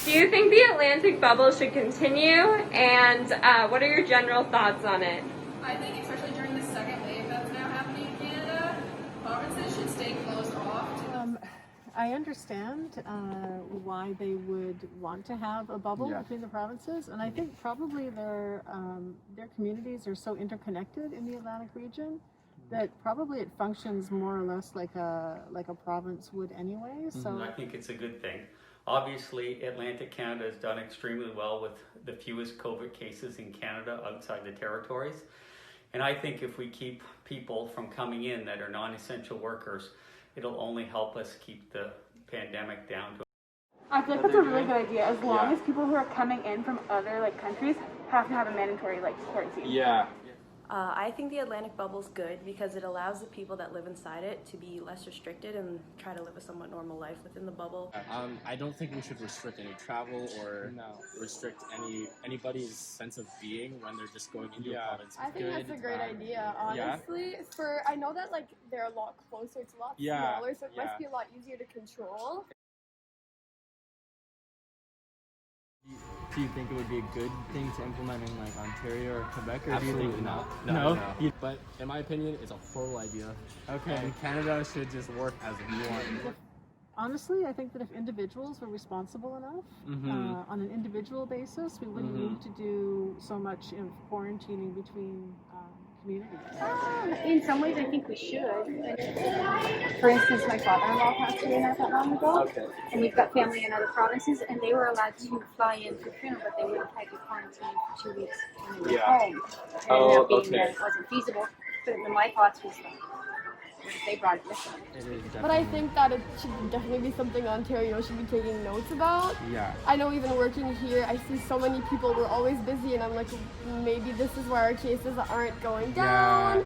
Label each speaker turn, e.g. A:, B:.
A: Do you think the Atlantic bubble should continue? And what are your general thoughts on it?
B: I think especially during the second wave that's now happening in Canada, provinces should stay closed off.
C: I understand why they would want to have a bubble between the provinces, and I think probably their communities are so interconnected in the Atlantic region that probably it functions more or less like a province would anyway. So
D: I think it's a good thing. Obviously, Atlantic Canada has done extremely well with the fewest COVID cases in Canada outside the territories. And I think if we keep people from coming in that are non-essential workers, it'll only help us keep the pandemic down to.
E: I feel like that's a really good idea, as long as people who are coming in from other countries have to have a mandatory quarantine.
F: Yeah.
G: I think the Atlantic bubble's good because it allows the people that live inside it to be less restricted and try to live a somewhat normal life within the bubble.
F: I don't think we should restrict any travel or restrict anybody's sense of being when they're just going into a province.
H: I think that's a great idea, honestly. I know that they're a lot closer, it's a lot smaller, so it must be a lot easier to control.
I: Do you think it would be a good thing to implement in Ontario or Quebec, or
F: Absolutely
I: do you think
F: not.
I: No?
F: But in my opinion, it's a horrible idea.
I: Okay.
F: And Canada should just work as one.
C: honestly, I think that if individuals were responsible enough on an individual basis, we wouldn't need to do so much of quarantining between communities.
E: In some ways, I think we should. For instance, my father-in-law passed away not that long ago, and we've got family in other provinces, and they were allowed to fly in for funeral, but they would have had to quarantine for 2 weeks when they were home. And that being that it wasn't feasible, but my thoughts was they brought it with them.
H: But I think that it should definitely be something Ontario should be taking notes about.
I: Yeah.
H: I know even working here, I see so many people, we're always busy, and I'm like, maybe this is why our cases aren't going down.